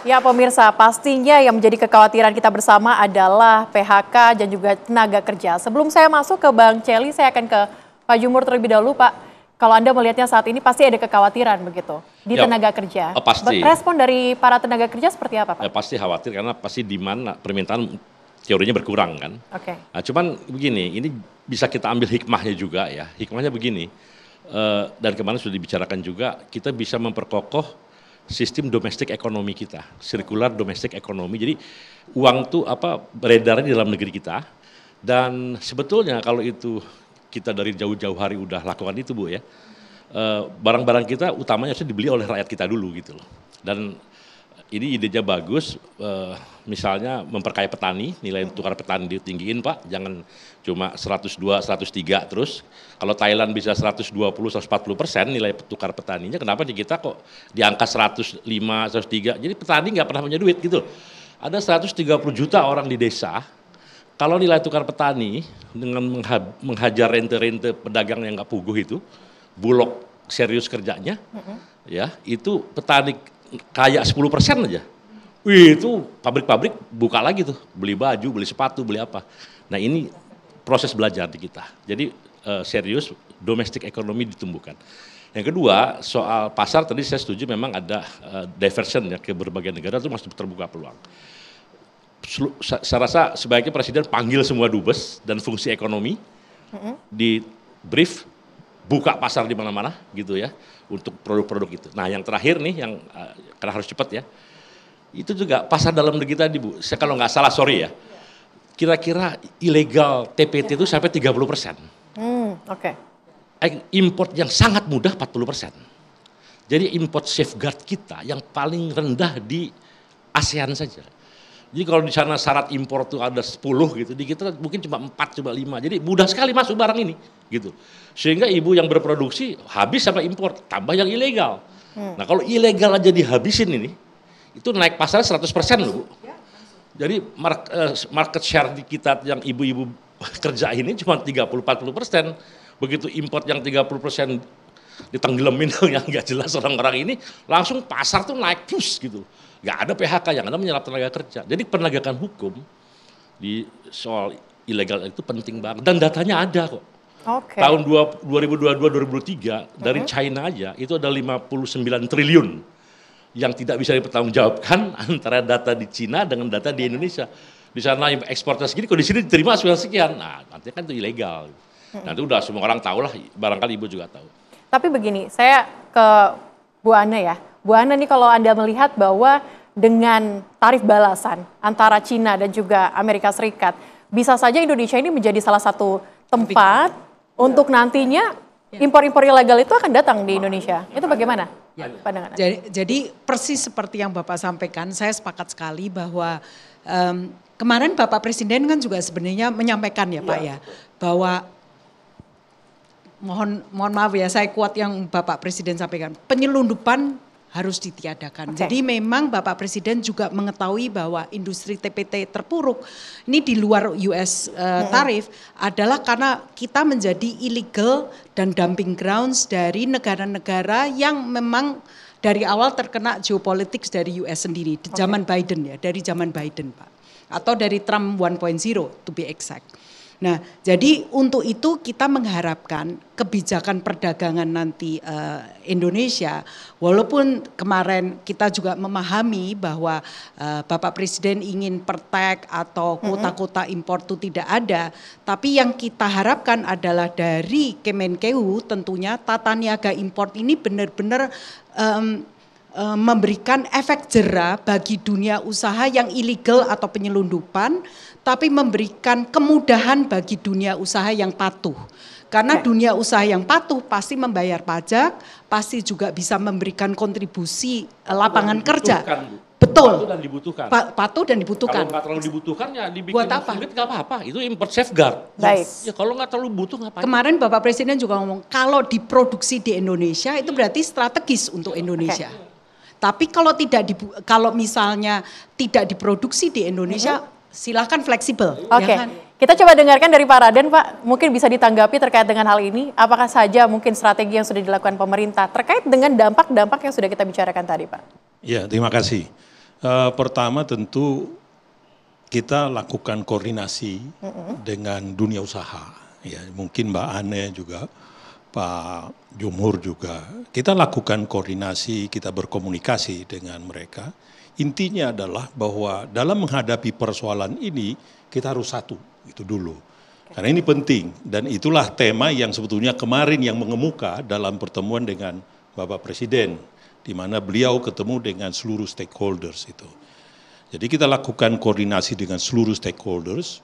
Ya pemirsa, pastinya yang menjadi kekhawatiran kita bersama adalah PHK dan juga tenaga kerja. Sebelum saya masuk ke Bang Celi, saya akan ke Pak Jumur terlebih dahulu, Pak. Kalau Anda melihatnya saat ini pasti ada kekhawatiran begitu di tenaga kerja. Pasti. Respon dari para tenaga kerja seperti apa, Pak? Pasti khawatir karena pasti demand permintaan teorinya berkurang kan. Oke. Nah, cuman begini, ini bisa kita ambil hikmahnya juga ya. Hikmahnya begini, dan kemarin sudah dibicarakan juga, kita bisa memperkokoh sistem domestik ekonomi kita, sirkular domestik ekonomi. Jadi uang tuh beredar di dalam negeri kita. Dan sebetulnya kalau itu kita dari jauh-jauh hari udah lakukan itu Bu ya, barang-barang kita utamanya harus dibeli oleh rakyat kita dulu gitu loh. Dan ini idenya bagus, misalnya memperkaya petani, nilai tukar petani ditinggiin Pak, jangan cuma 102, 103 terus. Kalau Thailand bisa 120, 140% nilai tukar petaninya, kenapa di kita kok di angka 105, 103, jadi petani nggak pernah punya duit gitu. Ada 130 juta orang di desa, kalau nilai tukar petani dengan menghajar rente-rente pedagang yang nggak puguh itu, Bulog serius kerjanya, ya itu petani kayak 10% aja. Wih, itu pabrik-pabrik buka lagi tuh, beli baju, beli sepatu, beli apa. Nah ini proses belajar di kita. Jadi serius domestic ekonomi ditumbuhkan. Yang kedua soal pasar tadi saya setuju memang ada diversion ya ke berbagai negara itu masih terbuka peluang. Saya rasa sebaiknya Presiden panggil semua dubes dan fungsi ekonomi di brief, buka pasar di mana-mana gitu ya untuk produk-produk itu. Nah yang terakhir nih yang karena harus cepat ya, itu juga pasar dalam negeri tadi Bu, saya kalau nggak salah sorry ya, kira-kira ilegal TPT itu sampai 30%. Oke. Import yang sangat mudah 40%. Jadi import safeguard kita yang paling rendah di ASEAN saja. Jadi kalau di sana syarat impor tuh ada 10 gitu, di kita mungkin cuma 4, cuma 5. Jadi mudah sekali masuk barang ini gitu. Sehingga ibu yang berproduksi habis sama impor, tambah yang ilegal. Nah kalau ilegal aja dihabisin ini, itu naik pasarnya 100% loh Bu. Jadi market share di kita yang ibu-ibu kerja ini cuma 30-40%. Begitu import yang 30% ditenggelamin yang nggak jelas orang-orang ini, langsung pasar tuh naik plus gitu. Nggak ada PHK, yang ada menyerap tenaga kerja. Jadi penegakan hukum di soal ilegal itu penting banget. Dan datanya ada kok. Okay. Tahun 2022-2023 dari China aja itu ada 59 triliun yang tidak bisa dipertanggungjawabkan antara data di Cina dengan data di Indonesia. Di sana ekspornya segini, kalau di sini diterima sekian. Nah, nanti kan itu ilegal. Nanti udah semua orang tahu lah, barangkali Ibu juga tahu. Tapi begini, saya ke Bu Ana ya. Bu Ana nih kalau Anda melihat bahwa dengan tarif balasan antara Cina dan juga Amerika Serikat, bisa saja Indonesia ini menjadi salah satu tempat untuk nantinya impor-impor ilegal itu akan datang di Indonesia. Itu bagaimana pandangan Anda? Jadi persis seperti yang Bapak sampaikan, saya sepakat sekali bahwa kemarin Bapak Presiden kan juga sebenarnya menyampaikan ya Pak ya, bahwa mohon maaf ya, saya kuat yang Bapak Presiden sampaikan, penyelundupan harus ditiadakan. Jadi memang Bapak Presiden juga mengetahui bahwa industri TPT terpuruk ini di luar US tarif adalah karena kita menjadi illegal dan dumping grounds dari negara-negara yang memang dari awal terkena geopolitics dari US sendiri, di zaman Biden ya, dari zaman Biden Pak. Atau dari Trump 1.0 to be exact. Nah, jadi untuk itu kita mengharapkan kebijakan perdagangan nanti Indonesia, walaupun kemarin kita juga memahami bahwa Bapak Presiden ingin pertek atau kuota-kuota impor itu tidak ada, tapi yang kita harapkan adalah dari Kemenkeu tentunya tata niaga impor ini benar-benar memberikan efek jera bagi dunia usaha yang ilegal atau penyelundupan, tapi memberikan kemudahan bagi dunia usaha yang patuh. Karena dunia usaha yang patuh pasti membayar pajak, pasti juga bisa memberikan kontribusi lapangan kerja. Betul. Patuh dan dibutuhkan. Patuh dan dibutuhkan. Kalau nggak terlalu dibutuhkan ya dibikin buat apa? Sulit nggak apa-apa. Itu import safeguard. Baik. Ya kalau nggak terlalu butuh ngapain? Kemarin Bapak Presiden juga ngomong kalau diproduksi di Indonesia itu berarti strategis untuk Indonesia. Tapi kalau misalnya tidak diproduksi di Indonesia, silakan fleksibel. Oke, ya kan? Kita coba dengarkan dari Pak Raden, Pak. Mungkin bisa ditanggapi terkait dengan hal ini. Apakah saja mungkin strategi yang sudah dilakukan pemerintah terkait dengan dampak-dampak yang sudah kita bicarakan tadi, Pak? Ya, terima kasih. Pertama tentu kita lakukan koordinasi dengan dunia usaha. Ya, mungkin Mbak Ane juga, Pak Jumhur juga. Kita lakukan koordinasi, kita berkomunikasi dengan mereka. Intinya adalah bahwa dalam menghadapi persoalan ini kita harus satu, itu dulu. Karena ini penting dan itulah tema yang sebetulnya kemarin yang mengemuka dalam pertemuan dengan Bapak Presiden, di mana beliau ketemu dengan seluruh stakeholders itu. Jadi kita lakukan koordinasi dengan seluruh stakeholders,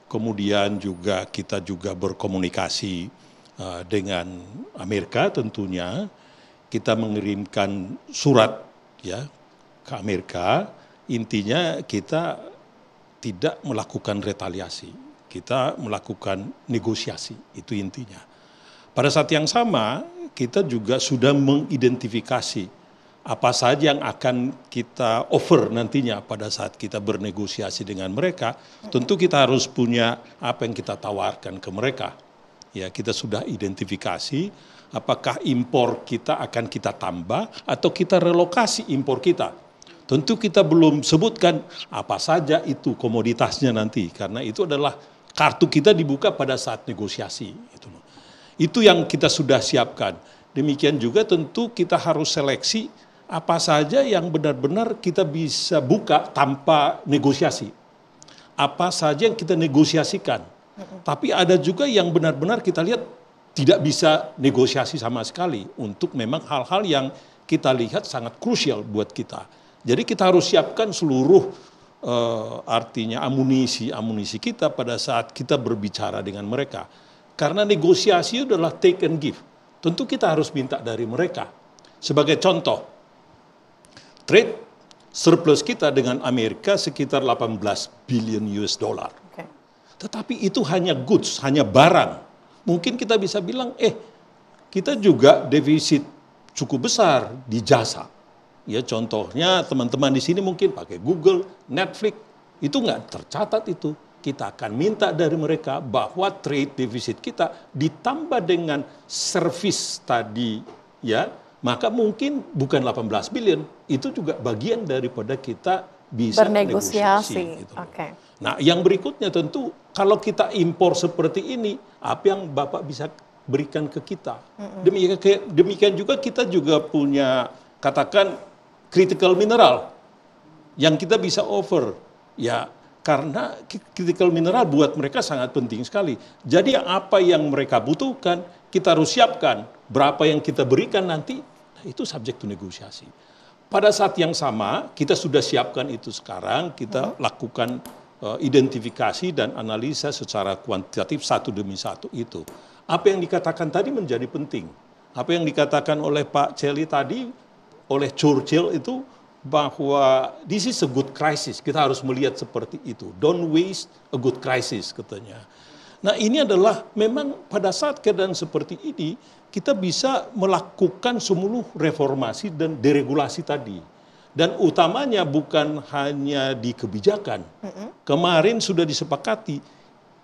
kemudian juga kita juga berkomunikasi dengan Amerika tentunya, kita mengirimkan surat ya ke Amerika, intinya kita tidak melakukan retaliasi, kita melakukan negosiasi, itu intinya. Pada saat yang sama, kita juga sudah mengidentifikasi apa saja yang akan kita offer nantinya pada saat kita bernegosiasi dengan mereka. Tentu kita harus punya apa yang kita tawarkan ke mereka. Ya, kita sudah identifikasi apakah impor kita akan kita tambah atau kita relokasi impor kita. Tentu kita belum sebutkan apa saja itu komoditasnya nanti, karena itu adalah kartu kita dibuka pada saat negosiasi. Itu yang kita sudah siapkan. Demikian juga tentu kita harus seleksi apa saja yang benar-benar kita bisa buka tanpa negosiasi. Apa saja yang kita negosiasikan. Tapi ada juga yang benar-benar kita lihat tidak bisa negosiasi sama sekali untuk memang hal-hal yang kita lihat sangat krusial buat kita. Jadi kita harus siapkan seluruh artinya amunisi kita pada saat kita berbicara dengan mereka. Karena negosiasi adalah take and give. Tentu kita harus minta dari mereka. Sebagai contoh, trade surplus kita dengan Amerika sekitar 18 billion US dollar. Okay. Tetapi itu hanya goods, hanya barang. Mungkin kita bisa bilang, kita juga defisit cukup besar di jasa. Ya, contohnya teman-teman di sini mungkin pakai Google, Netflix, itu nggak tercatat itu. Kita akan minta dari mereka bahwa trade deficit kita ditambah dengan service tadi, ya, maka mungkin bukan 18 billion, itu juga bagian daripada kita bisa bernegosiasi. Gitu. Okay. Nah, yang berikutnya tentu kalau kita impor seperti ini, apa yang Bapak bisa berikan ke kita? Demikian juga kita juga punya katakan critical mineral yang kita bisa offer, ya. Karena critical mineral buat mereka sangat penting sekali. Jadi apa yang mereka butuhkan, kita harus siapkan. Berapa yang kita berikan nanti, itu subjek to negosiasi. Pada saat yang sama, kita sudah siapkan itu sekarang, kita lakukan identifikasi dan analisa secara kuantitatif satu demi satu itu. Apa yang dikatakan tadi menjadi penting. Apa yang dikatakan oleh Pak Celi tadi, oleh Churchill itu, bahwa this is a good crisis. Kita harus melihat seperti itu. Don't waste a good crisis, katanya. Nah, ini adalah memang pada saat keadaan seperti ini, kita bisa melakukan seluruh reformasi dan deregulasi tadi. Dan utamanya bukan hanya di kebijakan. Kemarin sudah disepakati,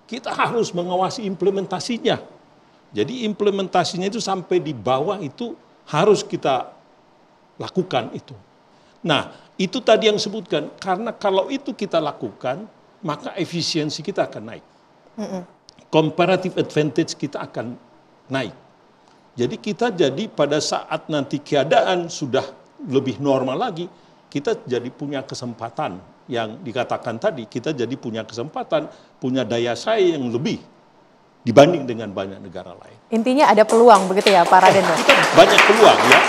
kita harus mengawasi implementasinya. Jadi implementasinya itu sampai di bawah itu harus kita lakukan itu. Nah, itu tadi yang disebutkan, karena kalau itu kita lakukan, maka efisiensi kita akan naik. Comparative advantage kita akan naik. Jadi kita jadi pada saat nanti keadaan sudah lebih normal lagi, kita jadi punya kesempatan yang dikatakan tadi, kita jadi punya kesempatan, punya daya saing yang lebih dibanding dengan banyak negara lain. Intinya ada peluang begitu ya Pak Raden? Kita banyak peluang ya.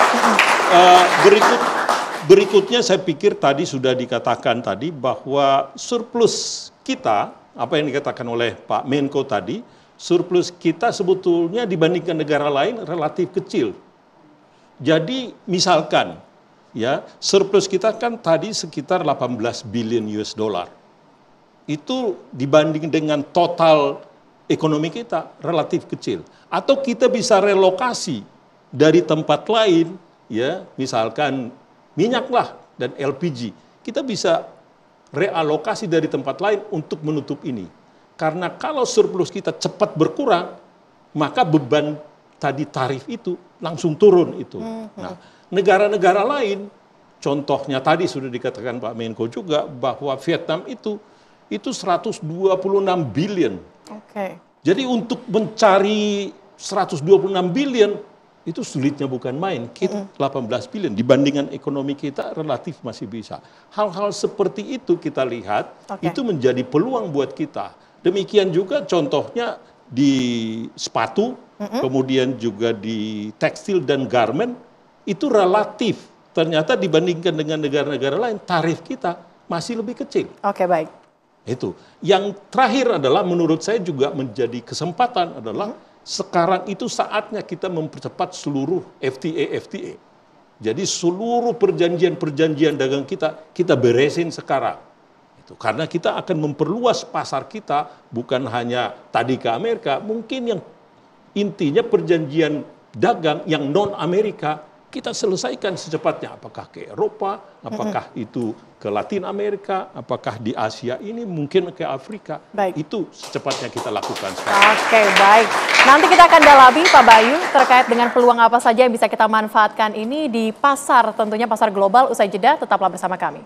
Berikutnya saya pikir tadi sudah dikatakan tadi bahwa surplus kita, apa yang dikatakan oleh Pak Menko tadi, surplus kita sebetulnya dibandingkan negara lain relatif kecil. Jadi misalkan ya, surplus kita kan tadi sekitar 18 billion US dollar. Itu dibanding dengan total ekonomi kita relatif kecil. Atau kita bisa relokasi dari tempat lain, ya, misalkan minyak lah dan LPG, kita bisa realokasi dari tempat lain untuk menutup ini. Karena kalau surplus kita cepat berkurang, maka beban tadi tarif itu langsung turun itu. Nah, negara-negara lain contohnya tadi sudah dikatakan Pak Menko juga bahwa Vietnam itu 126 billion. Oke. Jadi untuk mencari 126 billion itu sulitnya bukan main. Kita 18 billion dibandingkan ekonomi kita relatif masih bisa. Hal-hal seperti itu kita lihat itu menjadi peluang buat kita. Demikian juga contohnya di sepatu, kemudian juga di tekstil dan garment, itu relatif. Ternyata dibandingkan dengan negara-negara lain, tarif kita masih lebih kecil. Oke, baik. Itu. Yang terakhir adalah menurut saya juga menjadi kesempatan adalah sekarang itu saatnya kita mempercepat seluruh FTA. Jadi seluruh perjanjian dagang kita beresin sekarang. Karena kita akan memperluas pasar kita, bukan hanya tadi ke Amerika, mungkin yang intinya perjanjian dagang yang non-Amerika, kita selesaikan secepatnya. Apakah ke Eropa, apakah itu ke Latin Amerika, apakah di Asia ini, mungkin ke Afrika. Baik. Itu secepatnya kita lakukan sekarang. Oke, baik. Nanti kita akan dalami Pak Bayu terkait dengan peluang apa saja yang bisa kita manfaatkan ini di pasar, tentunya pasar global. Usai jeda, tetaplah bersama kami.